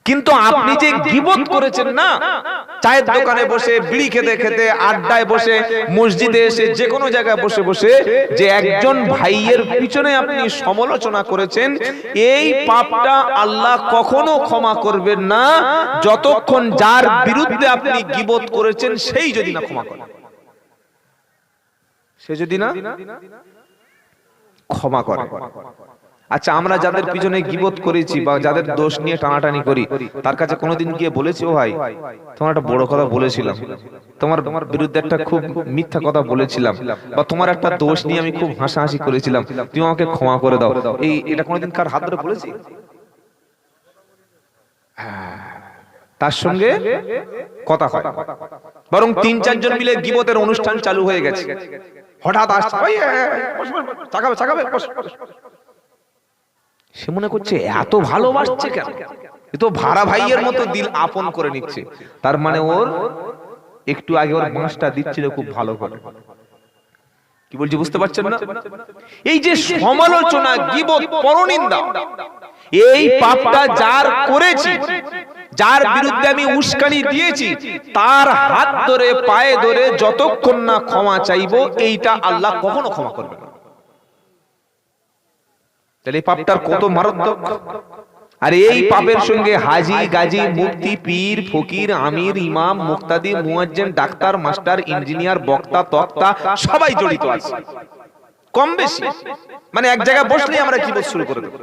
কিন্তু আপনি যে গীবত করেছেন না, চায়ের দোকানে বসে, বিড়ি খেতে খেতে, আড্ডায় বসে, মসজিদে এসে, যে কোনো জায়গায় বসে বসে যে একজন ভাইয়ের পিছনে আপনি সমালোচনা করেছেন, এই পাপটা আল্লাহ কখনো ক্ষমা করবেন না যতক্ষণ যার বিরুদ্ধে আপনি গীবত করেছেন সেই যদি না ক্ষমা করে, সে যদি না ক্ষমা করে। আচ্ছা, আমরা যাদের পিছনে গীবত করেছি বা যাদের দোষ নিয়ে টানাটানি করি, তার কাছে কোনোদিন গিয়ে বলেছি, ও ভাই তোমার একটা বড় কথা বলেছিলাম, তোমার বিরুদ্ধে একটা খুব মিথ্যা কথা বলেছিলাম, বা তোমার একটা দোষ নিয়ে আমি খুব হাসাহাসি করেছিলাম, তুমি আমাকে ক্ষমা করে দাও, এটা কোনোদিন কার হাত ধরে বলেছি? তার সঙ্গে কথা হয়, বরং ৩-৪ জন মিলে গীবতের অনুষ্ঠান চালু হয়ে গেছে। হঠাৎ আসছে, সে মনে করছে এত ভালোবাসছে কেন, এ তো ভাড়া ভাইয়ের মতো দিল আপন করে নিচ্ছে, তার মানে ওর একটু আগে ওর বাঁশটা দিচ্ছিল খুব ভালো করে। কি বলছি বুঝতে পারছেন না? এই যে সমালোচনা, গীবত, পরনিন্দা, এই পাপটা যার করেছি, যার বিরুদ্ধে আমি উস্কানি দিয়েছি, তার হাত ধরে পায়ে ধরে যতক্ষণ না ক্ষমা চাইবো, এইটা আল্লাহ কখনো ক্ষমা করবে না। তাহলে এই পাপটার কত মারাত্মক। আর এই পাপের সঙ্গে হাজি, গাজী, মুফতি, পীর, ফকির, আমির, ইমাম, মুক্তাদি, মুয়াজ্জিন, ডাক্তার, মাস্টার, ইঞ্জিনিয়ার, বক্তা, তক্তা সবাই জড়িত আছে কম বেশি। মানে এক জায়গায় বসলেই আমরা গীবত শুরু করে দেব।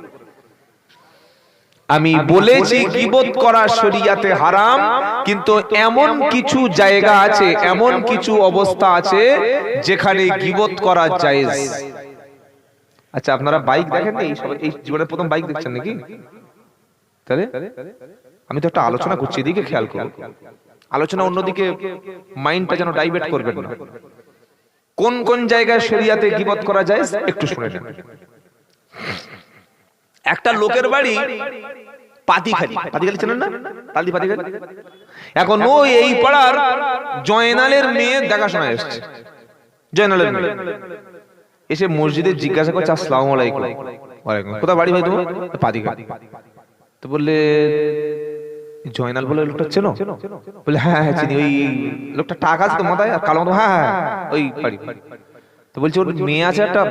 আমি বলেছি গীবত করা শরীয়তে হারাম, কিন্তু এমন কিছু জায়গা আছে, এমন কিছু অবস্থা আছে যেখানে গীবত করা জায়েজ। আচ্ছা, আপনারা বাইক দেখেন না? এই জীবনের প্রথম বাইক দেখছেন নাকি? তাহলে আমি তো একটা আলোচনা করছি, এদিকে খেয়াল করুন। আলোচনা অন্যদিকে মাইন্ডটা যেন ডাইভার্ট করবেন না। কোন কোন জায়গায় শরীয়তে গীবত করা যায় একটু শুনে নেন। একটা লোকের বাড়ি পাতিখালি, পাতিখালি চেনেন না? তালদি পাতিখালি। এখন ও এই পাড়ার জয়নালের মেয়ে দেখাশোনা এসছে। জয়নালের মেয়ে এসে মসজিদে জিজ্ঞাসা করছে, আসসালামু আলাইকুম। ওয়ালাইকুম। কোথা বাড়ি ভাই তোমার? পাতিখালি। তো বললে, জয়নাল বলে লোকটা চেনো? বলে হ্যাঁ হ্যাঁ চিনি, ওই লোকটা টাক আছে তো মাথায় আর কালো মতো, হ্যাঁ হ্যাঁ ওই বাড়ি। তো বলছে ওর মেয়ে আছে একটা,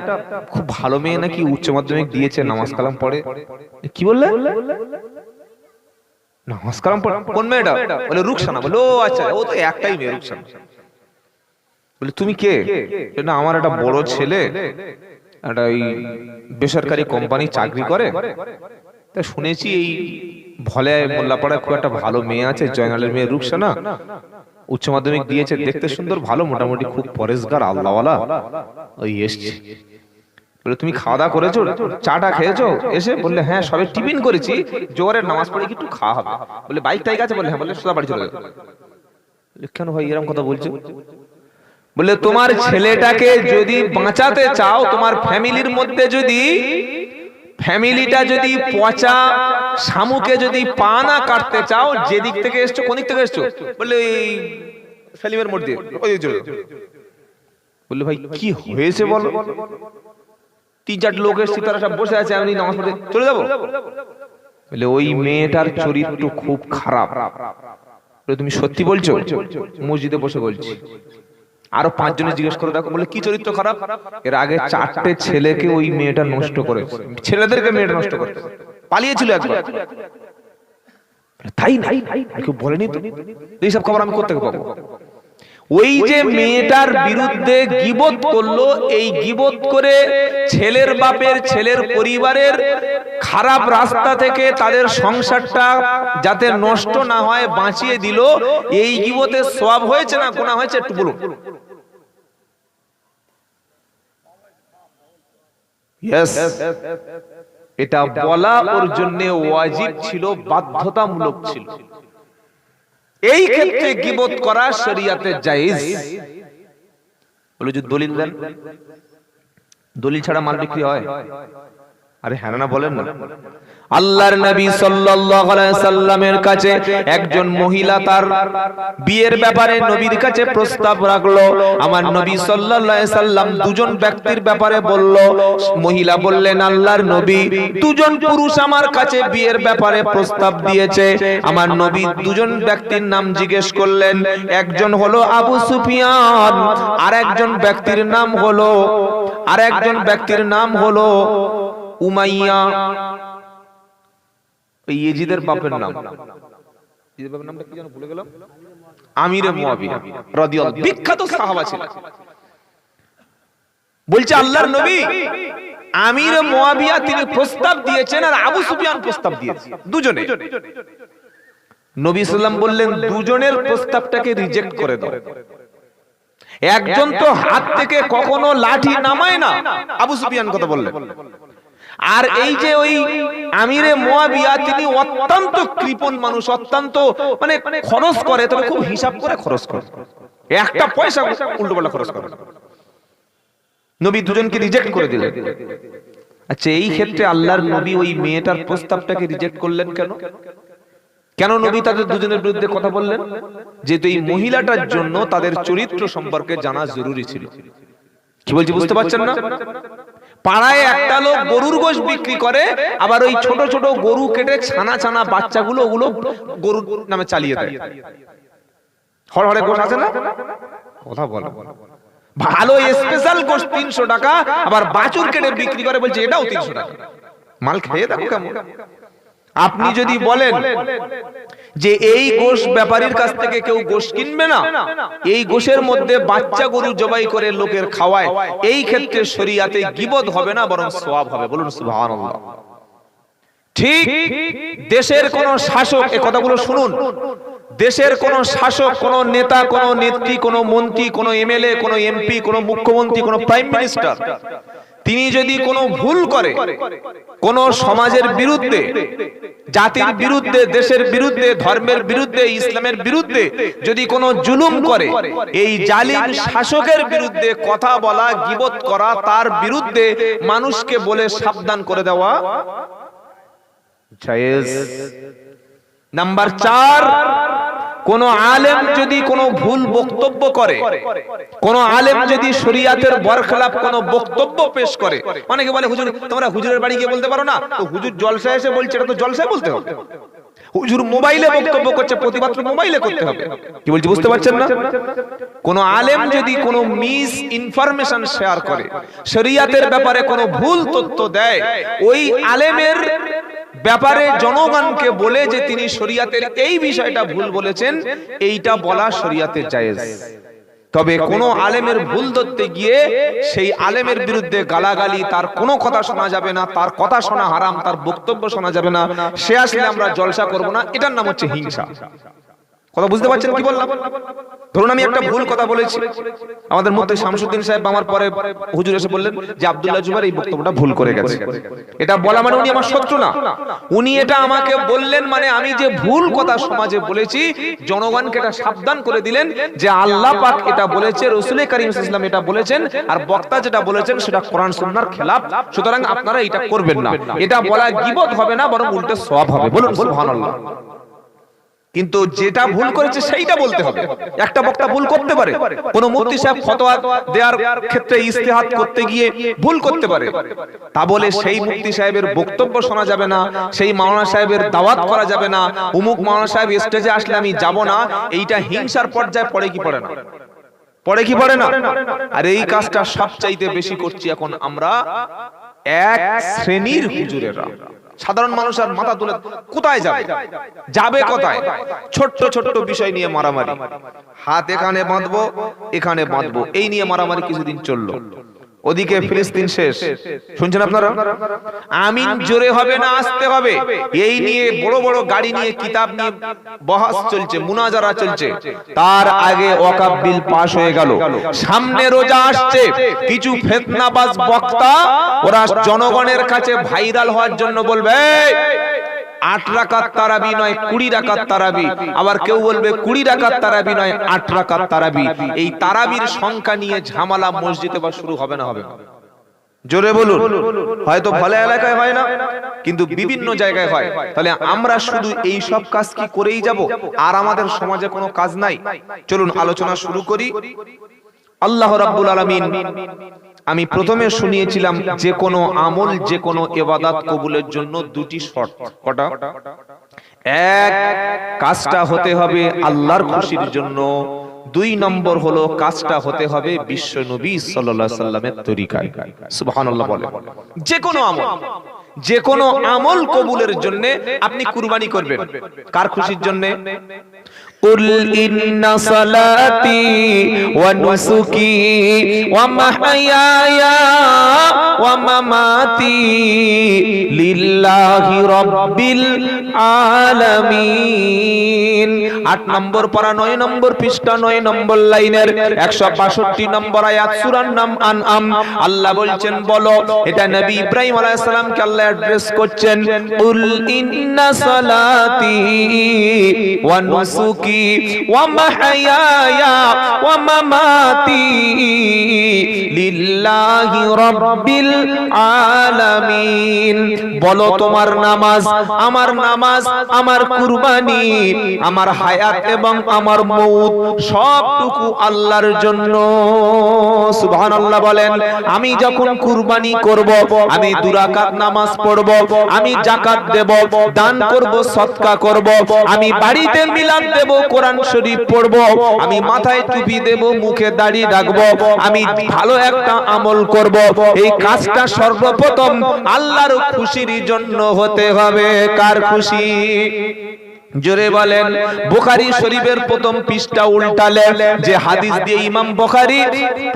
খুব ভালো মেয়ে, নাকি উচ্চ মাধ্যমিক দিয়েছে, নামাজ কালাম পড়ে। কি বললে? নামাজ কালাম পড়ে? কোন মেয়েটা? বলে রুকসানা। বলে ও আচ্ছা, ও তো একটাই মেয়ে, রুকসানা। বলে তুমি কে? না, আমার একটা বড় ছেলে একটা ওই বেসরকারি কোম্পানি চাকরি করে, তা শুনেছি এই ভলে মোল্লাপাড়ায় খুব একটা ভালো মেয়ে আছে, জয়নালের মেয়ে রুকসানা, উচ্চ মাধ্যমিক দিয়েছে, দেখতে সুন্দর, ভালো, মোটামুটি খুব পরেশগার, আল্লাহওয়ালা, ওই এসছে। বলে তুমি খাওয়া দাওয়া করেছো, চাটা খেয়েছো? এসে বললে হ্যাঁ সবে টিফিন করেছি, জোহরের নামাজ পড়ে কি একটু খাওয়া হবে। বলে বাইক টাইক আছে? বলে হ্যাঁ। বলে সোজা বাড়ি চলে যাও। কেন ভাই এরকম কথা বলছো? বলে তোমার ছেলেটাকে যদি বাঁচাতে চাও, তোমার ফ্যামিলির মধ্যে যদি ফ্যামিলিটা যদি পচা শামুকে যদি পা না কাটতে চাও, যে দিক থেকে এসছো, কোন দিক থেকে এসছো? বললে এই সেলিমের মধ্যে। বললে ভাই কি হয়েছে বলো? ৩-৪ লোক এসেছি, তারা সব বসে আছে, আমি নামাজ পড়তে চলে যাবো? বলে ওই মেয়েটার চরিত্র খুব খারাপ। তুমি সত্যি বলছো? মসজিদে বসে বলছি। আরো ৫ জনে জিজ্ঞেস করে দেখো। বলে কি চরিত্র খারাপ? এর আগে 4টে ছেলেকে ওই মেয়েটা নষ্ট করেছে, ছেলেদেরকে মেয়েটা নষ্ট করেছে, পালিয়েছিল একবার। তাই না? কেউ বলেনি তো? এইসব খবর আমি কোথা থেকে পাবো? ওই যে মেয়েটার বিরুদ্ধে গীবত করলো, এই গীবত করে ছেলের বাপের, ছেলের পরিবারের খারাপ রাস্তা থেকে তাদের সংসারটা যাতে নষ্ট না হয় বাঁচিয়ে দিল, এই গীবতের সওয়াব হয়েছে না গুনাহ হয়েছে একটু বলুন। ইয়েস, এটা বলা ওর জন্য ওয়াজিব ছিল, বাধ্যতামূলক ছিল। এই ক্ষেত্রে গীবত করা শরীয়তে জায়েজ। বলে যদি দলিল দেন, দলিল ছাড়া মাল বিক্রি হয়? আরে হ্যাঁ না বলেন না? আল্লাহর নবী সাল্লাল্লাহু আলাইহি সাল্লামের কাছে একজন মহিলা তার বিয়ের ব্যাপারে নবীর কাছে প্রস্তাব রাখলো। আমার নবী সাল্লাল্লাহু আলাইহি সাল্লাম দুজন ব্যক্তির ব্যাপারে বলল। মহিলা বললেন, আল্লাহর নবী, দুজন পুরুষ আমার কাছে বিয়ের ব্যাপারে প্রস্তাব দিয়েছে। আমার নবী দুজন ব্যক্তির নাম জিজ্ঞেস করলেন। একজন হলো আবু সুফিয়ান, আর একজন ব্যক্তির নাম হলো উমাইয়া। ইয়েজিদের বাপের নাম, ইয়েজিদের বাপের নামটা কি যেন ভুলে গেলাম, আমিরে মুয়াবিয়া রাদিয়াল্লাহু, বিখ্যাত সাহাবা ছিলেন। বলছে আল্লাহর নবী, আমিরে মুয়াবিয়া তিনি প্রস্তাব দিয়েছেন আর আবু সুফিয়ান প্রস্তাব দিয়েছে, দুজনে। নবী সাল্লাম বললেন, দুজনের প্রস্তাবটাকে রিজেক্ট করে দাও। একজন তো হাত থেকে কখনো লাঠি নামায় না, আবু সুফিয়ান কথা বললেন। আর এই যে ওই আমিরে মুয়াবিয়া, তিনি অত্যন্ত কৃপণ মানুষ, অত্যন্ত মানে খরচ করে, তবে খুব হিসাব করে খরচ করে, একটা পয়সা উল্টোপাল্টা খরচ করে। নবী দুজনকে রিজেক্ট করে দিলেন। আচ্ছা, এই ক্ষেত্রে আল্লাহর নবী ওই মেয়েটার প্রস্তাবটাকে রিজেক্ট করলেন কেন? কেন নবী তাদের দুজনের বিরুদ্ধে কথা বললেন? যেহেতু এই মহিলাটার জন্য তাদের চরিত্র সম্পর্কে জানা জরুরি ছিল। কি বলছি বুঝতে পারছেন না? পাড়ায় একটা লোক গরুর গোশত বিক্রি করে, আবার ওই ছোট ছোট গরু কেটে ছানা ছানা বাচ্চাগুলো ওগুলো গরুর নামে চালিয়ে দেয়। হড়হড়ে গোশত আছে না, কথা বলো, ভালো স্পেশাল গোশত 300 টাকা, আবার বাছুর কেটে বিক্রি করে, বলছে এটাও 300 টাকা। মাল খেয়ে দেখো কেমন। আপনি যদি বলেন যে এই গোশ ব্যাপারীর কাছ থেকে কেউ গোশ কিনবে না, এই গোশের মধ্যে বাচ্চা গরু জবাই করে লোকের খাওয়ায়, এই ক্ষেত্রে শরীয়তে গীবত হবে না, বরং সওয়াব হবে। বলুন সুবহানাল্লাহ। ঠিক দেশের কোন শাসক, এই কথাগুলো শুনুন, দেশের কোন শাসক, কোন নেতা, কোন নেত্রী, কোন মন্ত্রী, কোন এমএলএ, কোন এমপি, কোন মুখ্যমন্ত্রী, কোন প্রাইম মিনিস্টার, তিনি যদি কোনো ভুল করে, কোন সমাজের বিরুদ্ধে, জাতির বিরুদ্ধে, দেশের বিরুদ্ধে, ধর্মের বিরুদ্ধে, ইসলামের বিরুদ্ধে যদি কোনো জুলুম করে, এই জালিম শাসকের বিরুদ্ধে কথা বলা, গীবত করা, তার বিরুদ্ধে মানুষকে বলে সাবধান করে দেওয়া জায়েজ। নাম্বার 4, কোন আলেম যদি কোনো ভুল বক্তব্য করে, কোন আলেম যদি শরীয়তের বরখলাফ কোন বক্তব্য পেশ করে, অনেকে বলে হুজুর তোমরা হুজুরের বাড়ি গিয়ে বলতে পারো না, তো হুজুর জলসায় এসে বলছে, এটা তো জলসায় বলতে হবে। হুজুর মোবাইলে বক্তব্য করছে, প্রতিবাদ মোবাইলে করতে হবে। কি বলছি বুঝতে পারছেন না? কোন আলেম যদি কোনো মিস ইনফরমেশন শেয়ার করে, শরীয়তের ব্যাপারে কোনো ভুল তথ্য দেয়, ওই আলেমের ব্যাপারে জনগণকে বলে যে তিনি শরীয়তের এই বিষয়টা ভুল বলেছেন, এইটা বলা শরীয়তে জায়েজ। তবে কোন আলেমের ভুল ধরতে গিয়ে সেই আলেমের বিরুদ্ধে গালাগালি, তার কোনো কথা শোনা যাবে না, তার কথা শোনা হারাম, তার বক্তব্য শোনা যাবে না, সে আসলে আমরা জলসা করব না, এটার নাম হচ্ছে হিংসা। কথা বুঝতে পারছেন কি বললাম? ধরুন আমি একটা ভুল কথা বলেছি, আমাদের মধ্যে শামসুদ্দিন সাহেব আমার পরে হুজুর এসে বললেন যে আব্দুল্লাহ জুবাইর এই বক্তব্যটা ভুল করে গেছে। এটা বলা মানে উনি আমার শত্রু না, উনি এটা আমাকে বললেন মানে আমি যে ভুল কথা সমাজে বলেছি, জনগণকে এটা সাবধান করে দিলেন যে আল্লাহ পাক এটা বলেছে, রাসূল করিম সাল্লাল্লাহু আলাইহি ওয়াসাল্লাম এটা বলেছেন, আর বক্তা যেটা বলেছেন সেটা কোরআন সুন্নাহর খেলাফ, সুতরাং আপনারা এটা করবেন না। এটা বলা গীবত হবে না, বরং উল্টো সওয়াব হবে। বলুন সুবহানাল্লাহ। কিন্তু যেটা ভুল করেছে সেইটা বলতে হবে। একটা বক্তা ভুল করতে পারে, কোন মুফতি সাহেব ফতোয়া দেওয়ার ক্ষেত্রে ইজতিহাদ করতে গিয়ে ভুল করতে পারে, তা বলে সেই মুফতি সাহেবের বক্তব্য শোনা যাবে না, সেই মাওলানা সাহেবের দাওয়াত করা যাবে না, অমুক মাওলানা সাহেব স্টেজে আসলে আমি যাব না, এইটা হিংসার পর্যায়ে পড়ে কি পড়ে না? পড়ে কি পড়ে না? আর এই কাজটা সবচাইতে বেশি করছি এখন আমরা, এক শ্রেণীর হুজুরেরা। সাধারণ মানুষ আর মাথা তুলে কোথায় যাবে? যাবে কোথায়? ছোট্ট ছোট্ট বিষয় নিয়ে মারামারি, হাত এখানে বাঁধবো, এখানে বাঁধবো, এই নিয়ে মারামারি কিছুদিন চললো। ওদিকে ফিলিস্তিন শেষ, শুনছেন আপনারা? আমিন জোরে হবে না আসতে হবে, এই নিয়ে বড় বড় গাড়ি নিয়ে কিতাব নিয়ে বহাস চলছে, মুনাজারা চলছে। তার আগে ওয়াকফ বিল পাস হয়ে গেল, সামনে রোজা আসছে, কিছু ফিতনাবাজ বক্তা ওরা জনগণের কাছে ভাইরাল হওয়ার জন্য বলবে 8 রাকাত তারাবি নয় 20 রাকাত তারাবি, আবার কেউ বলবে 20 রাকাত তারাবি নয় 8 রাকাত তারাবি। এই তারাবির সংখ্যা নিয়ে ঝামেলা মসজিদে বা শুরু হবে না? হবে না? জোরে বলুন। হয়তো ভালো এলাকায় হয় না, কিন্তু বিভিন্ন জায়গায় হয়। তাহলে আমরা শুধু এই সব কাজ কি করেই যাব, আর আমাদের সমাজে কোনো কাজ নাই? চলুন আলোচনা শুরু করি। আল্লাহ রাব্বুল আলামিন, আমি প্রথমে শুনিয়েছিলাম যে কোনো আমল, যে কোনো ইবাদত কবুলের জন্য দুটি শর্ত। কটা? এক, কাজটা হতে হবে আল্লাহর খুশির জন্য। 2 নম্বর হলো কাজটা হতে হবে বিশ্ব নবী সাল্লাল্লাহু আলাইহি সাল্লামের তরিকায়। সুবহানাল্লাহ বলে। যে কোনো আমল কবুলের জন্য আপনি কুরবানি করবেন কার খুশির জন্য? কুল ইন্না সালাতি ওয়া নুসুকি ওয়া মাহইয়ায়া ওয়া মামাতি লিল্লাহি রাব্বিল আলামিন। 8 নম্বর পারা 9 নম্বর পৃষ্ঠা 9 নম্বর লাইনের 162 নম্বর আয়াত সূরার নাম আনআম। আল্লাহ বলছেন বলো, এটা নবী ইব্রাহিম আলাইহিস সালামকে আল্লাহ অ্যাড্রেস করছেন। কুল ইন্না সালাতি ওয়া নুসুকি ওয়া মাহইয়ায়া ওয়া মামাতি লিল্লাহি রাব্বিল আলামিন। বলো তোমার নামাজ, আমার কুরবানি, আমার হায়াত এবং আমার মউত সবটুকু আল্লাহর জন্য। সুবহানাল্লাহ বলেন। আমি যখন কুরবানি করব, আমি 2 রাকাত নামাজ পড়ব, আমি যাকাত দেব, দান করব, সদকা করব, আমি বাড়িতে মিলাদ দেব, কোরআন শরীফ পড়ব, আমি মাথায় টুপি দেব, মুখে দাড়ি রাখব, আমি ভালো একটা আমল করব। এই কাজটা সর্বপ্রথম আল্লাহর খুশির জন্য হতে হবে। কার খুশি? জোরে বলেন। বুখারী শরীফের প্রথম পৃষ্ঠা উল্টালে যে হাদিস দিয়ে ইমাম বুখারী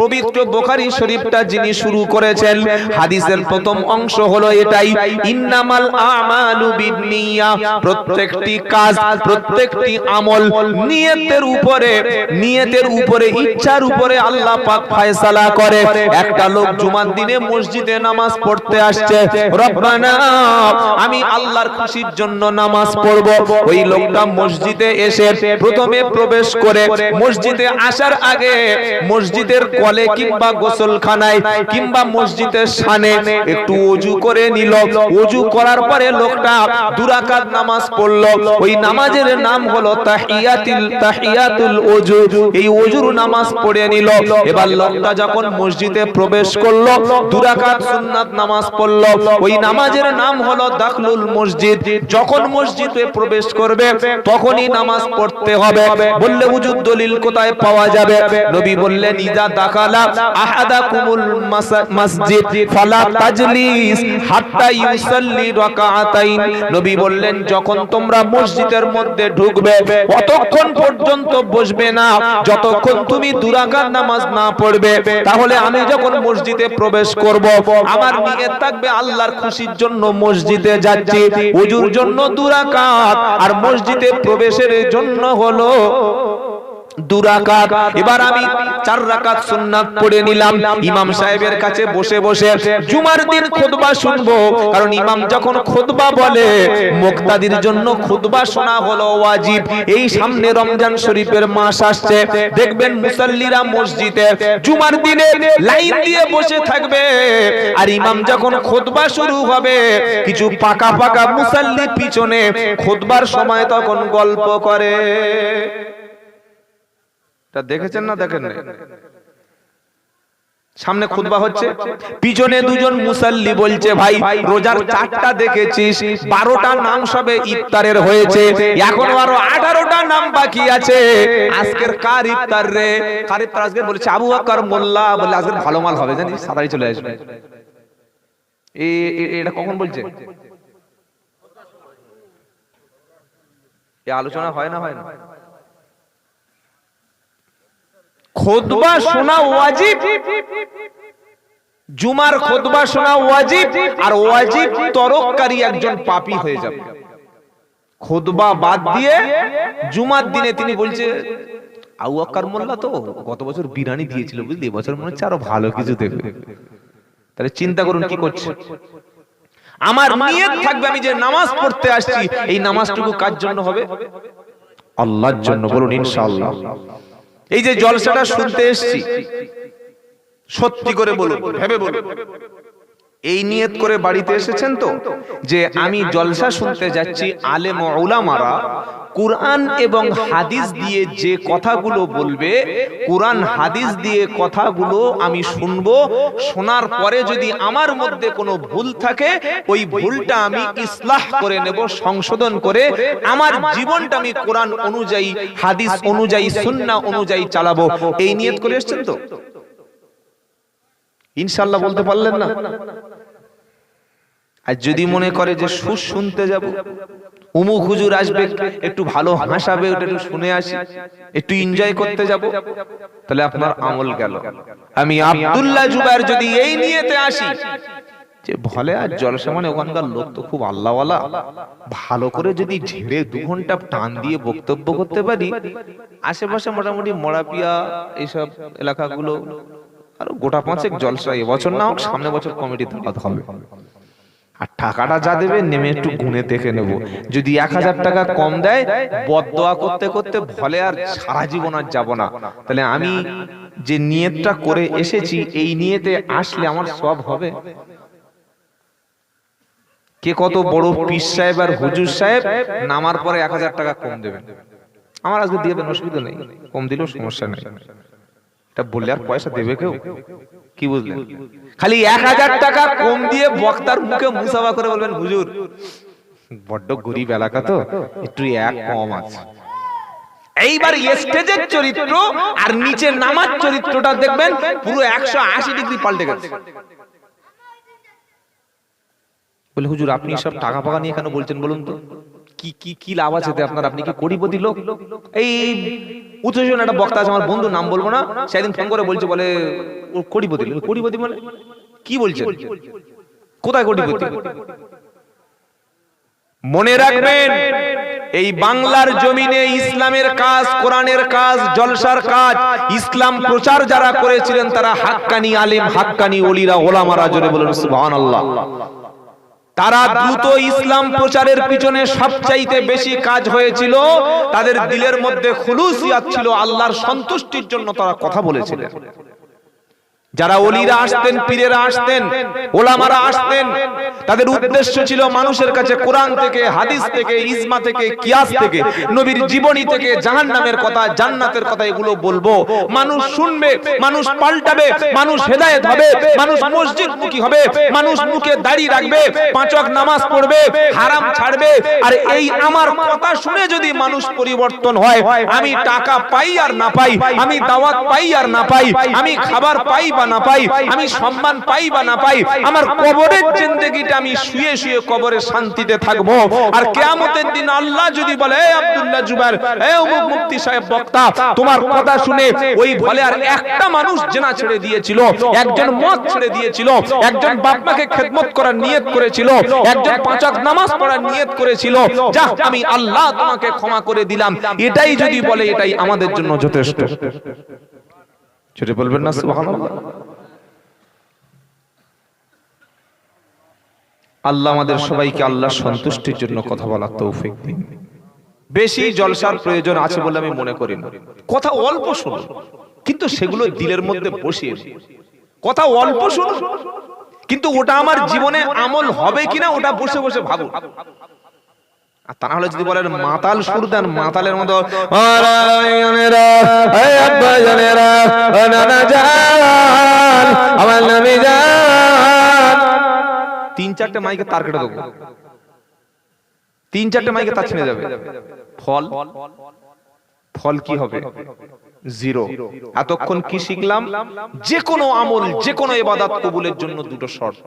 পবিত্র বুখারী শরীফটা যিনি শুরু করেছেন, হাদিসের প্রথম অংশ হলো এটাই, ইন্নামাল আমালু বিন্নিয়া। প্রত্যেকটি কাজ, প্রত্যেকটি আমল নিয়তের উপরে ইচ্ছার উপরে আল্লাহ পাক ফয়সালা করে। একটা লোক জুমার দিনে মসজিদে নামাজ পড়তে আসছে, রব্বানা আমি আল্লাহর খুশির জন্য নামাজ পড়ব। ওই লোকটা মসজিদে এসে প্রথমে প্রবেশ করে মসজিদে আসার আগে মসজিদের কলে কিংবা গোসলখানায় কিংবা মসজিদের সামনে একটু ওযু করে নিল। ওযু করার পরে লোকটা 2 রাকাত নামাজ পড়লো। ওই নামাজের নাম হলো তাহিয়াতুল ওযু। এই ওযুর নামাজ পড়ে নিল। এবার লোকটা যখন মসজিদে প্রবেশ করলো, 2 রাকাত সুন্নাত নামাজ পড়লো। ওই নামাজের নাম হলো দাখলুল মসজিদ। যখন মসজিদে প্রবেশ করবে তখনই নামাজ পড়তে হবে। বললে হুজুর দলিল কোথায় পাওয়া যাবে? নবী বললেন, ইজা দাখালা আহাদাকুমুল মসজিদ ফালা তাজলিস হাত্তা ইউসাল্লি রাকাতাইন। নবী বললেন, যখন তোমরা মসজিদের মধ্যে ঢুকবে ততক্ষণ পর্যন্ত বসবে না যতক্ষণ তুমি 2 রাকাত নামাজ না পড়বে। তাহলে আমি যখন মসজিদে প্রবেশ করব, আমার নিয়ত থাকবে আল্লাহর খুশির জন্য মসজিদে যাচ্ছি, ওযুর জন্য 2 রাকাত, আর মসজিদে প্রবেশের জন্য হলো 2 রাকাত। এবার আমি 4 রাকাত সুন্নাত পড়ে নিলাম। ইমাম সাহেবের কাছে বসে বসে জুমার দিন খুতবা শুনবো, কারণ ইমাম যখন খুতবা বলে মুক্তাদির জন্য খুতবা শোনা হলো ওয়াজিব। এই সামনে রমজান শরীফের মাস আসছে, দেখবেন মুসাল্লিরা মসজিদে জুমার দিনে লাইন দিয়ে বসে থাকবে, আর ইমাম যখন খুতবা শুরু হবে কিছু পাকা পাকা মুসাল্লি পিছনে খুতবার সময় তখন গল্প করে। দেখেছেন না? দেখেন না? সামনে খুতবা হচ্ছে, পিছনে 2 জন মুসাল্লি বলছে, ভাই রোজার 4টা দেখেছিস, 12টা নাম সবে ইফতারের হয়েছে, এখনো আরো 18টা নাম বাকি আছে, আজকের কার ইফতার রে? কার ইফতার আজকে? বলেছে আবু বকর মোল্লা। বলে আজকে ভালো মাল হবে, জানিস, তাড়াতাড়ি চলে আসবে। এটা কখন বলছে? এই আলোচনা হয় না? খুতবা শোনা ওয়াজিব, জুমার খুতবা শোনা ওয়াজিব, আর ওয়াজিব তরককারী একজন পাপী হয়ে যাবে। খুতবা বাদ দিয়ে জুমার দিনে তিনি বলছে, আবু বকর মোল্লা তো গত বছর বিরিয়ানি দিয়েছিল, বুঝলি, এবছর মনে হচ্ছে আরো ভালো কিছু দেবে। তাহলে চিন্তা করুন কি করছে। আমার নিয়ত থাকবে আমি যে নামাজ পড়তে আসছি, এই নামাজটুকু কার জন্য হবে? আল্লাহর জন্য। বলুন ইনশাআল্লাহ। এই যে জলসাটা শুনতে এসেছি, সত্যি করে বলুন, ভেবে বলুন, এই নিয়ত করে বাড়িতে এসেছেন তো যে আমি জলসা শুনতে যাচ্ছি, আলেম ও উলামারা কুরআন এবং হাদিস দিয়ে যে কথাগুলো বলবে, কুরআন হাদিস দিয়ে কথাগুলো আমি শুনবো, শোনার পরে যদি আমার মধ্যে কোনো ভুল থাকে ওই ভুলটা আমি ইসলাহ করে নেব, সংশোধন করে আমার জীবনটা আমি কোরআন অনুযায়ী, হাদিস অনুযায়ী, সুন্নাহ অনুযায়ী চালাবো। এই নিয়ত করে এসেছেন তো? ইনশাআল্লাহ বলতে পারলেন না? আর যদি মনে করে যে সুর শুনতে যাব, উমুক হুজুর আসবে, একটু ভালো হাসাবে, ওটা একটু শুনে আসি, একটু এনজয় করতে যাব, তাহলে আপনার আমল গেল। আমি আব্দুল্লাহ জুবায়ের যদি এই নিয়তে আসি যে ভলে আর জলসা মানে ওখানকার লোক তো খুব আল্লাহওয়ালা, ভালো করে যদি ঝেড়ে 2 ঘন্টা টান দিয়ে বক্তব্য করতে পারি, আশেপাশে মোটামুটি মরাপিয়া এইসব এলাকাগুলো আরো গোটা 5 জলসা এবছর না হোক সামনে বছর কমিটি দাওয়াত হবে। আর টাকাটা যা দেবে নেমে একটু গুনে দেখে নেব, যদি 1000 টাকা কম দেয় বদদোয়া করতে করতে ভলে আর সারা জীবন আর যাব না। তাহলে আমি যে নিয়তটা করে এসেছি এই নিয়তে আসলে আমার সওয়াব হবে। কে কত বড় পীর সাহেব আর হুজুর সাহেব নামার পরে 1000 টাকা কম দেবেন? আমার আজকে দিয়ে দেন, অসুবিধা নেই, কম দিলেও সমস্যা নেই। এটা বললে আর পয়সা দেবে কেউ? কি বুঝলেন? খালি 1000 টাকা কম দিয়ে বক্তার মুখে মুসাফা করে বলবেন হুজুর বড্ড গরিব এলাকা তো একটু এক কম আছে। এইবার স্টেজের চরিত্র আর নিচে নামাজ চরিত্রটা দেখবেন পুরো 180 ডিগ্রি পাল্টে গেছে। বলে হুজুর আপনি সব টাকা পাকা নিয়ে কেন বলছেন বলুন তো? কি কি কি লাভ আছে আপনার? আপনি কি কোটিপতি লোক? এই উচ্চজন একটা বক্তা আছে, আমার বন্ধু, নাম বলবো না, সেদিন ফোন করে বলছে, বলে ও কোটিপতি। কোটিপতি মানে কি বলছেন? কোথায় কোটিপতি? মনে রাখবেন এই বাংলার জমিনে ইসলামের কাজ, কোরআনের কাজ, জলসার কাজ, ইসলাম প্রচার যারা করেছিলেন তারা হাক্কানি আলেম, হাক্কানি ওলিরা, ওলামারা, জোরে বলুন সুবহানাল্লাহ। তারা দ্রুত ইসলাম প্রচারের পিছনে সবচাইতে বেশি কাজ হয়েছিল, তাদের দিলের মধ্যে খুলুসিয়াত ছিল, আল্লাহর সন্তুষ্টির জন্য তারা কথা বলেছিলেন। যারা ওলিরা আসতেন, পীরেরা আসতেন, ওলামারা আসতেন, তাদের উদ্দেশ্য ছিল মানুষের কাছে কোরআন থেকে, হাদিস থেকে, ইজমা থেকে, কিয়াস থেকে, নবীর জীবনী থেকে জাহান্নামের কথা, জান্নাতের কথা এগুলো বলবো। মানুষ শুনবে, মানুষ পাল্টাবে, মানুষ হেদায়েত হবে, মানুষ মসজিদমুখী হবে, মানুষ মুখে দাড়ি রাখবে, 5 ওয়াক্ত নামাজ পড়বে, হারাম ছাড়বে। আর এই আমার কথা শুনে যদি মানুষ পরিবর্তন হয়, আমি টাকা পাই আর না পাই, আমি দাওয়াত পাই আর না পাই, আমি খাবার পাই না পাই, আমি সম্মান পাই বা না পাই, আমার কবরের জিন্দেগিটা আমি শুয়ে শুয়ে কবরে শান্তিতে থাকবো। আর কিয়ামতের দিন আল্লাহ যদি বলে, এই আব্দুল্লাহ জুবায়ের, এই অমুক মুফতি সাহেব বক্তা, তোমার কথা শুনে ওই বলে আর একটা মানুষ জেনা ছেড়ে দিয়েছিল, একজন মদ ছেড়ে দিয়েছিল, একজন বাপ মাকে খেদমত করার নিয়ত করেছিল, একজন 5 ওয়াক্ত নামাজ পড়ার নিয়ত করেছিল, যা আমি আল্লাহ তোমাকে ক্ষমা করে দিলাম, এটাই যদি বলে এটাই আমাদের জন্য যথেষ্ট। সেটা বলবেন না সুবহানাল্লাহ? আল্লাহ আমাদের সবাইকে আল্লাহর সন্তুষ্টির জন্য কথা বলার তৌফিক দিন। বেশি জলসার প্রয়োজন আছে বলে আমি মনে করি না। কথা অল্প শুনুন, কিন্তু সেগুলো দিলের মধ্যে বসিয়ে দিন। কথা অল্প শুনুন, কিন্তু ওটা আমার জীবনে আমল হবে কিনা ওটা বসে বসে ভাবুন। আর তা না হলে যদি বলেন মাতাল সুর দেন, মাতালের মতো 3-4টে মাইকে তার কেটে দেবো, 3-4টে মাইকে তার ছিঁড়ে যাবে। ফল ফল কি হবে? জিরো। এতক্ষণ কি শিখলাম? যে কোনো আমল, যে কোনো ইবাদত কবুলের জন্য 2টো শর্ত,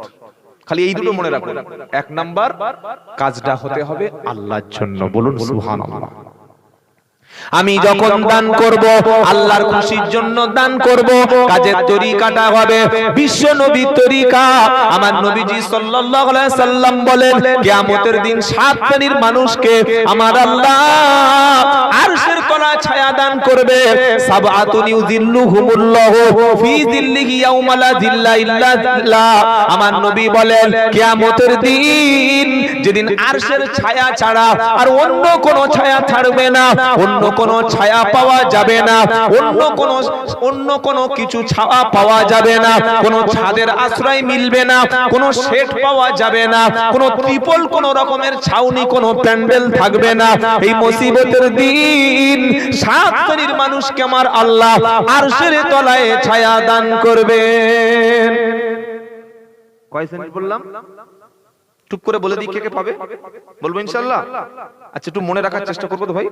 খালি এই 2টো মনে রাখুন। 1 নাম্বার, কাজটা হতে হবে আল্লাহর জন্য, বলুন সুবহানাল্লাহ। আমি যখন দান করব আল্লাহর খুশির জন্য দান করব, কাজের তরিকাটা হবে বিশ্ব নবীর তরিকা। আমার নবীজি সাল্লাল্লাহু আলাইহি সাল্লাম বলেন, কিয়ামতের দিন 7 শ্রেণীর মানুষকে আমার আল্লাহ আরশের তলায় কারা ছায়া দান করবে? সাবআতুন ইউযিল্লুহুমুল্লাহু ফি যিল্লিহি ইয়াওমা লা যিল্লা ইল্লা যিল্লাহ। আমার নবী বলেন কিয়ামতের দিন যেদিন আরশের ছায়া ছাড়া আর অন্য কোন ছায়া থাকবে না, অন্য কোন ছায়া পাওয়া যাবে না, অন্য কোন কিছু ছায়া পাওয়া যাবে না, কোন ছাদের আশ্রয় মিলবে না, কোন শেড পাওয়া যাবে না, কোন ত্রিপল, কোন রকমের ছাউনি, কোন প্যান্ডেল থাকবে না। এই মুসিবতের দিন 7 শ্রেণীর মানুষকে আমার আল্লাহ আরশের তলায় ছায়া দান করবেন। কয় শ্রেণী বললাম? চুপ করে বলে দিই কে কে পাবে, বলবো ইনশাআল্লাহ। আচ্ছা একটু মনে রাখার চেষ্টা করবো তো ভাই।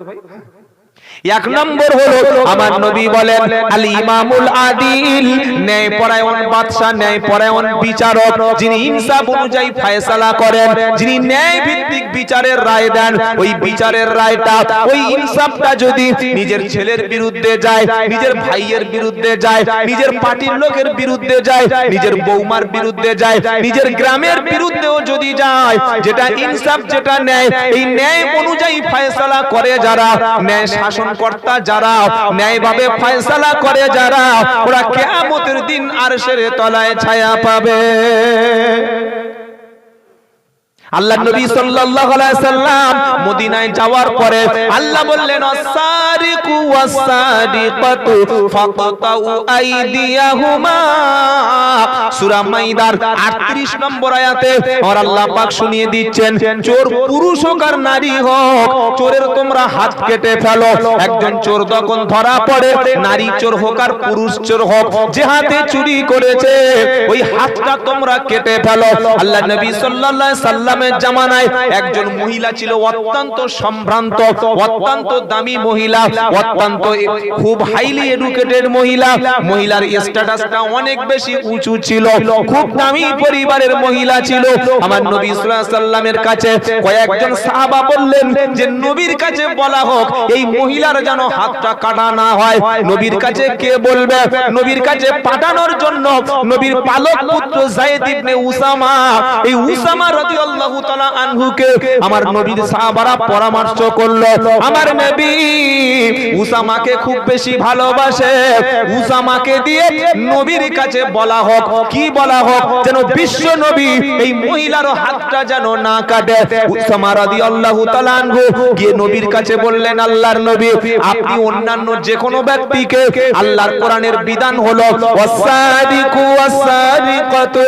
1 নম্বর হলো আমার নবী বলেন আল ইমামুল আদিল, ন্যায়পরায়ণ বাদশা, ন্যায়পরায়ণ বিচারক, যিনি ইনসাফ অনুযায়ী ফয়সালা করেন, যিনি ন্যায় ভিত্তিক বিচারের রায় দেন। ওই বিচারের রায়টা, ওই ইনসাফটা যদি নিজের ছেলের বিরুদ্ধে যায়, নিজের ভাইয়ের বিরুদ্ধে যায়, নিজের পার্টির লোকের বিরুদ্ধে যায়, নিজের বৌমার বিরুদ্ধে যায়, নিজের গ্রামের বিরুদ্ধেও যদি যায়, যেটা ইনসাফ, যেটা ন্যায়, এই ন্যায় অনুযায়ী ফয়সালা করে যারা, ন্যায় শাসনকর্তা যারা, ন্যায়ভাবে ফয়সালা করে যারা, ওরা কিয়ামতের দিন আরশের তলায় ছায়া পাবে। আল্লাহ নবী সাল্লাল্লাহু আলাইহি সাল্লাম মদিনায় যাওয়ার পরে আল্লাহ বললেন আস-সারিকু ওয়াস-সারিকাতু ফাকতাউ আইদিয়াহুমা। সূরা মাইদার 38 নম্বর আয়াতে আর আল্লাহ পাক শুনিয়ে দিচ্ছেন, চোর পুরুষ হোক আর নারী হোক, চোরের তোমরা হাত কেটে ফেলো। একজন চোর যখন ধরা পড়ে, নারী চোর হোক আর পুরুষ চোর হোক, যে হাতে চুরি করেছে ওই হাতটা তোমরা কেটে ফেলো। আল্লাহ নবী সাল্লাল্লাহু আলাইহি সাল্লাম জামানায় একজন মহিলা ছিল অত্যন্ত সম্ভ্রান্ত, অত্যন্ত দামি মহিলা, অত্যন্ত খুব হাইলি এডুকেটেড মহিলা। মহিলার স্ট্যাটাসটা অনেক বেশি উঁচু ছিল, খুব দামি পরিবারের মহিলা ছিল। আমার নবী সাল্লাল্লাহু আলাইহি সাল্লামের কাছে কয়েকজন সাহাবা বললেন যে নবীর কাছে বলা হোক এই মহিলার যেন হাতটা কাটা না হয়। নবীর কাছে কে বলবে? নবীর কাছে পাঠানোর জন্য নবীর পালক পুত্র যায়েদ ইবনে উসামা, এই উসামা রাদিয়াল্লাহু তাআলা আনহুকে আমার নবীর সাহাবারা পরামর্শ করলো, আমার নবী উসামাকে খুব বেশি ভালোবাসে, উসামাকে দিয়ে নবীর কাছে বলা হোক, কি বলা হোক, যেন বিশ্ব নবী এই মহিলার হাতটা যেন না কাটে। উসামা রাদিয়াল্লাহু তাআলা আনহু গিয়ে নবীর কাছে বললেন, আল্লাহর নবী আপনি অন্যান্য যে কোনো ব্যক্তিকে, আল্লাহর কোরআনের বিধান হলো ওয়াস-সারিকু ওয়াস-সারিকাতু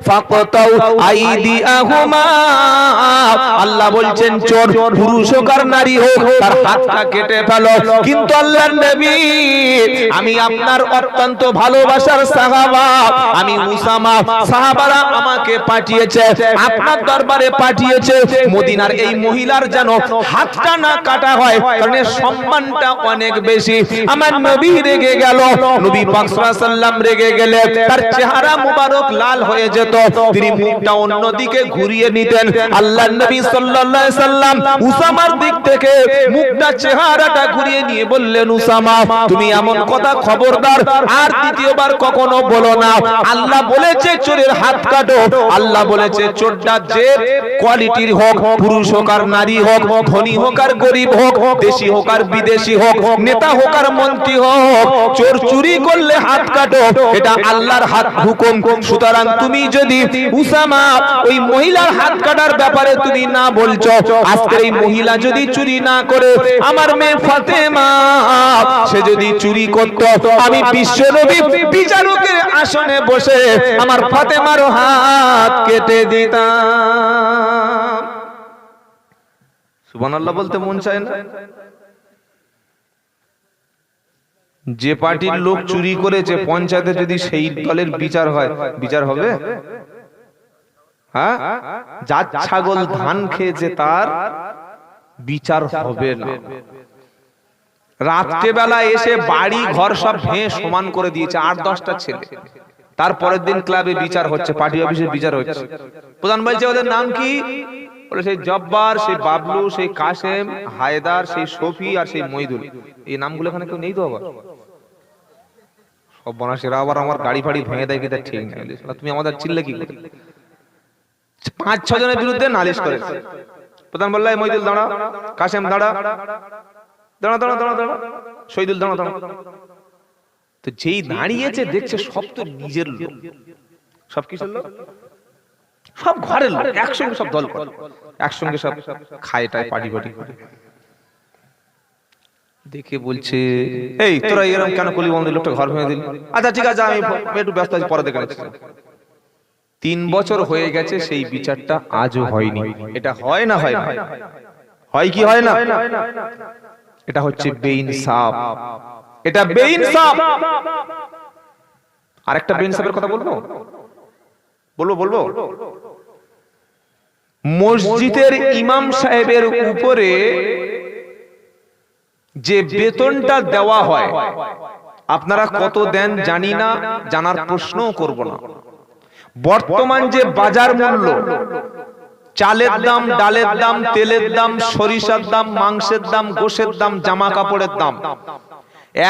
ফাকতাউ আইদিয়াহুমা। আল্লাহ বলছেন চোর পুরুষ হোক আর নারী হোক তার হাতটা কেটে ফেলো। কিন্তু আল্লাহর নবী আমি আপনার অত্যন্ত ভালোবাসার সাহাবা, আমি উসামা, সাহাবারা আমাকে পাঠিয়েছে, আপনার দরবারে পাঠিয়েছে মদিনার এই মহিলার যেন হাতটা না কাটা হয়, কারণ এর সম্মানটা অনেক বেশি। আমার নবী রেগে গেল, নবী পাক সাল্লাল্লাহু আলাইহি সাল্লাম রেগে গেলে তার চেহারা মুবারক লাল হয়ে যেত, তিনি মুখটা অন্যদিকে ঘুরিয়ে নিতেন। আল্লাহর নবী সাল্লাল্লাহু আলাইহি সাল্লাম উসামার দিক থেকে মুখটা, চেহারাটা ঘুরিয়ে নিয়ে বললেন, উসামা তুমি এমন কথা খবরদার আর দ্বিতীয়বার কখনো বলো না। আল্লাহ বলেছে চোরের হাত কাটো, আল্লাহ বলেছে চোরটা যে কোয়ালিটির হোক, পুরুষ হোক আর নারী হোক, ধনী হোক আর গরিব হোক, দেশি হোক আর বিদেশি হোক, নেতা হোক আর মন্ত্রী হোক, চোর চুরি করলে হাত কাটো, এটা আল্লাহর হাত হুকুম। সুতরাং তুমি যদি উসামা ওই মহিলার হাত কাটার ব্যাপারে তুমি না বলছো, আজকে এই মহিলা যদি চুরি না করে আমার মেয়ে ফাতেমা সে যদি চুরি করত, আমি বিশ্বনবী বিচারকের আসনে বসে আমার ফাতেমার হাত কেটে দিতাম। সুবহানাল্লাহ বলতে মন চায় না? যে পার্টির লোক চুরি করেছে পঞ্চায়েতে যদি সেই দলের বিচার হয়, বিচার হবে? হ্যাঁ, জাত ছাগল ধান খেয়েছে তার বিচার হবে না। রাত্রে বেলা এসে বাড়ি ঘর সব ভেঙে সমান করে দিয়েছে 8-10টা ছেলে, তারপরের দিন ক্লাবে বিচার হচ্ছে, পার্টি অফিসে বিচার হচ্ছে। প্রধান বলছে ওদের নাম কি? বলে সেই জব্বার, সেই বাবলু, সেই কাসেম, হায়দার, সেই শফি আর সেই মইদুল। এই নামগুলো এখানে কেউ নেই তো? আবার সব বনাসেরা আবার আমার গাড়ি ফাড়ি ভেঙে দেয় কি? ঠিক নাই, তুমি আমাদের চিল্লে কি করে? 5-6 জনের বিরুদ্ধে নালিশ করেছে। প্রধান বলল মইদুল দাঁড়া, কাসেম দাঁড়া, দাঁড়া দাঁড়া দাঁড়া দাঁড়া, শহীদুল দাঁড়া দাঁড়া। তো যেই দাঁড়িয়েছে দেখছে সব তো নিজের লোক, সব কিসের লোক? সব ঘরের লোক, একসঙ্গে সব দল করে, একসঙ্গে সব খায় টায় পার্টি পার্টি করে। দেখে বলছে, এই তোরা এরকম কেন করলি? বন্ধু লোকটা ঘর ভেঙে দিলি। আচ্ছা ঠিক আছে, আমি একটু ব্যস্ত আছি, পরে দেখে নিচ্ছি। 3 বছর হয়ে গেছে, সেই বিচারটা আজও হয়নি। এটা হয় না হয় না? হয় কি হয় না? এটা হচ্ছে বেইনসাফ, এটা বেইনসাফ। আরেকটা বেইনসাফের কথা বলবো বলবো বলবো মসজিদের ইমাম সাহেবের উপরে যে বেতনটা দেওয়া হয়, আপনারা কত দেন জানি না, জানার প্রশ্নও করব না। বর্তমান যে বাজার মূল্য, চালের দাম, ডালের দাম, তেলের দাম, সরিষার দাম, মাংসের দাম, গোশের দাম, জামা কাপড়ের দাম,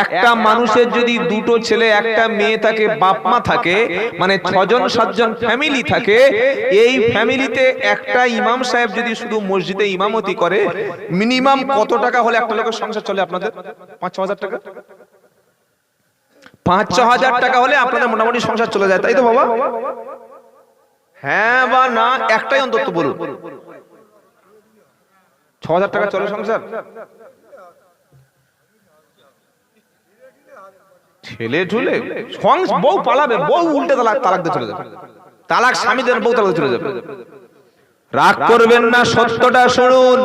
একটা মানুষের যদি 2টো ছেলে একটা মেয়ে থাকে, বাপ মা থাকে, মানে 6 জন 7 জন ফ্যামিলি থাকে, এই ফ্যামিলিতে একটা ইমাম সাহেব যদি শুধু মসজিদে ইমামতি করে, মিনিমাম কত টাকা হলে একটা লোকের সংসার চলে? আপনাদের 5-6 হাজার টাকা, 5-6 হাজার টাকা হলে আপনাদের মোটামুটি সংসার চলে যায়, তাই তো বাবা? হ্যাঁ বা না, একটাই অন্তত বলুন। 6 হাজার টাকা চলে সংসার? ছেলে ঝুলে বউ পালাবে, বউ উল্টে তালাক দিয়ে চলে যাবে, তালাক স্বামী দেন, বউ তালাক চলে যাবে। রাগ করবেন না, সত্যটা শুনুন।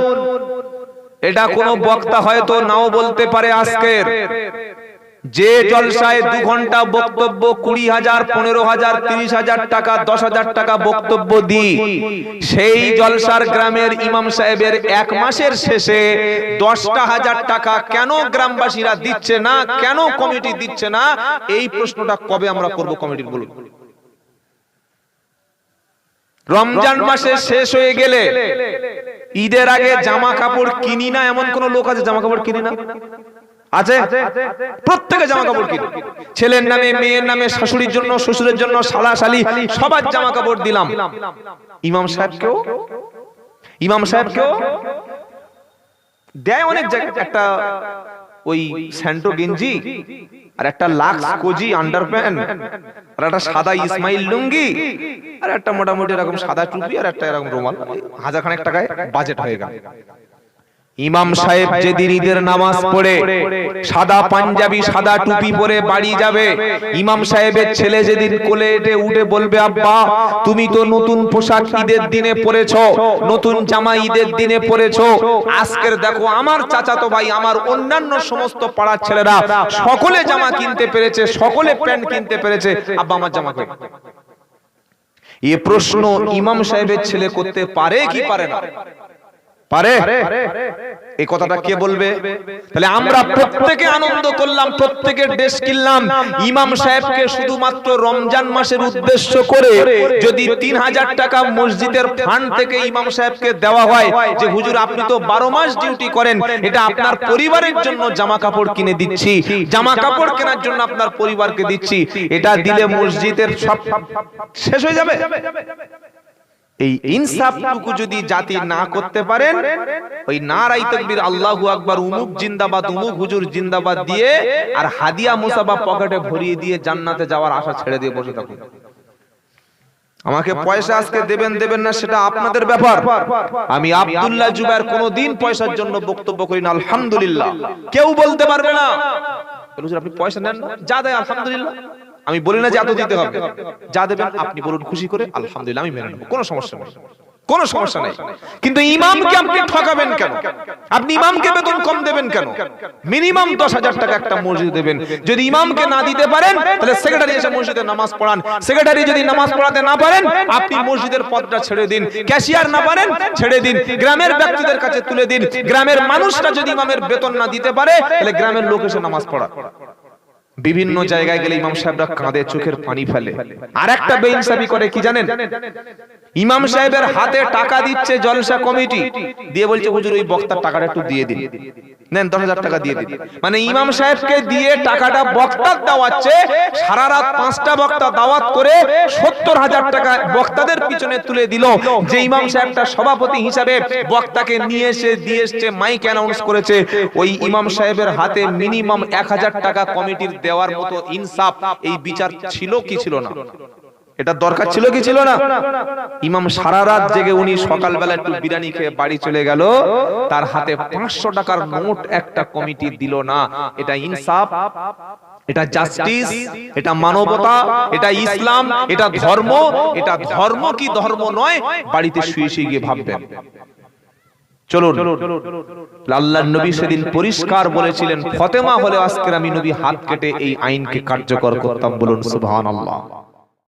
এটা কোনো বক্তা হয়তো নাও বলতে পারে আজকের। যে জলসায় 2 ঘন্টা বক্তব্য 20,000, 15,000, 30,000 টাকা, 10,000 টাকা বক্তব্য দিই, সেই জলসার গ্রামের ইমাম সাহেবের 1 মাসের শেষে 10,000 টাকা কেন গ্রামবাসীরা দিচ্ছে না, কেন কমিটি দিচ্ছে না, এই প্রশ্নটা কবে আমরা করব? কমিটির বলুন। রমজান মাসে শেষ হয়ে গেলে ঈদের আগে জামা কাপড় কিনি না এমন কোন লোক আছে? জামা কাপড় কিনি না আছে? প্রত্যেকে জামা কাপড় কিনে, ছেলের নামে, মেয়ের নামে, শাশুড়ির জন্য, শ্বশুরের জন্য, শালা শালি সবার জামা কাপড় দিলাম। ইমাম সাহেবকেও দেয় অনেক জায়গায়, একটা ওই স্যান্টো গেঞ্জি, আর একটা লাক্স কোজি আন্ডারপ্যান্ট, আর একটা সাদা ইসমাইল লুঙ্গি, আর একটা মোটামুটি এরকম সাদা টুপি, আর একটা এরকম রুমাল, 1,000 টাকায় বাজেট হয়ে গেল। ইমাম সাহেব যেদিন ঈদের নামাজ পড়ে সাদা পাঞ্জাবি, সাদা টুপি পরে বাড়ি যাবে, ইমাম সাহেবের ছেলে যেদিন কোলে উঠে বলবে, আব্বা তুমি তো নতুন পোশাক ঈদের দিনে পরেছো, নতুন জামা ঈদের দিনে পরেছো, আজকের দেখো আমার চাচাতো ভাই, আমার অন্যান্য সমস্ত পাড়ার ছেলেরা সকলে জামা কিনতে পেরেছে, সকলে প্যান্ট কিনতে পেরেছে, আব্বা আমার জামা কই? এই প্রশ্ন ইমাম সাহেবের ছেলে করতে পারে কি পারে না? পারে? এই কথাটা কে বলবে? তাহলে আমরা প্রত্যেকে আনন্দ করলাম, প্রত্যেকে ড্রেস কিনলাম, ইমাম সাহেবকে শুধুমাত্র রমজান মাসের উদ্দেশ্য করে যদি 3,000 টাকা মসজিদের ফান্ড থেকে ইমাম সাহেবকে দেওয়া হয়, যে হুজুর আপনি তো 12 মাস ডিউটি করেন, এটা আপনার পরিবারের জন্য জামা কাপড় কিনে দিচ্ছি, জামা কাপড় কেনার জন্য আপনার পরিবারকে দিচ্ছি, এটা দিলে মসজিদের সব শেষ হয়ে যাবে। এই ইনসাফটুকু যদি জাতি না করতে পারেন, ওই নারায়ে তাকবীর, আল্লাহু আকবার, উমুক জিন্দাবাদ, উমুক হুজুর জিন্দাবাদ দিয়ে আর হাদিয়া মুসাবা পকেটে ভরিয়ে দিয়ে জান্নাতে যাওয়ার আশা ছেড়ে দিয়ে বসে থাকুন। আমাকে পয়সা আজকে দেবেন না সেটা আপনাদের ব্যাপার। আমি আব্দুল্লাহ জুবায়ের কোনদিন পয়সার জন্য বক্তব্য করি না, আলহামদুলিল্লাহ। কেউ বলতে পারবে না হুজুর আপনি পয়সা নেন না, যা দেয় আলহামদুলিল্লাহ। আমি বলি না যে এত দিতে হবে, যা দেবেন আপনি বলুন খুশি করে, আলহামদুলিল্লাহ আমি মেনে নেব, কোনো সমস্যা নেই, কোনো সমস্যা নেই। কিন্তু ইমামকে আপনি ঠকাবেন কেন? আপনি ইমামকে বেতন কম দেবেন কেন? মিনিমাম 10,000 টাকা একটা মসজিদে দেবেন। যদি ইমামকে না দিতে পারেন তাহলে সেক্রেটারি এসে মসজিদে নামাজ পড়ান। সেক্রেটারি যদি নামাজ পড়াতে না পারেন, আপনি মসজিদের পদটা ছেড়ে দিন। ক্যাশিয়ার না পারেন, ছেড়ে দিন, গ্রামের ব্যক্তিদের কাছে তুলে দিন। গ্রামের মানুষটা যদি ইমামের বেতন না দিতে পারে, তাহলে গ্রামের লোক এসে নামাজ পড়া। বিভিন্ন জায়গায় গেলে ইমাম সাহেবরা কাঁদে, চোখের পানি ফেলে। আর একটা বেইনসাফি করে কি জানেন? ইমাম সাহেবের হাতে টাকা দিচ্ছে জলসা কমিটি, দিয়ে বলছে হুজুর ওই বক্তার টাকাটা একটু দিয়ে দিন, নেন 10,000 টাকা দিয়ে দিন। মানে ইমাম সাহেবকে দিয়ে টাকাটা বক্তার দেওয়াচ্ছে। সারা রাত 5টা বক্তা দাওয়াত করে 70,000 টাকা বক্তাদের পিছনে তুলে দিল। যে ইমাম সাহেবটা সভাপতি হিসাবে বক্তাকে নিয়ে এসে দিয়ে এসছে, মাইক অ্যানাউন্স করেছে, ওই ইমাম সাহেবের হাতে মিনিমাম 1,000 টাকা কমিটির দেওয়ার মতো ইনসাফ, এই বিচার ছিল কি ছিল না? এটা দরকার ছিল কি ছিল না? ইমাম সারা রাত জেগে উনি সকালবেলা একটু বিরিয়ানি খেয়ে বাড়ি চলে গেল, তার হাতে 500 টাকার নোট একটা কমিটি দিল না। এটা ইনসাফ, এটা জাস্টিস, এটা মানবতা, এটা ইসলাম, এটা ধর্ম। এটা ধর্ম কি ধর্ম নয়, বাড়িতে শুয়ে শুয়ে গিয়ে ভাববেন। চলুন, আল্লাহর নবী সেদিন পরিষ্কার বলেছিলেন, ফাতেমা হলে আজকে আমি নবী হাত কেটে এই আইনকে কার্যকর করতাম। বলুন সুবহানাল্লাহ।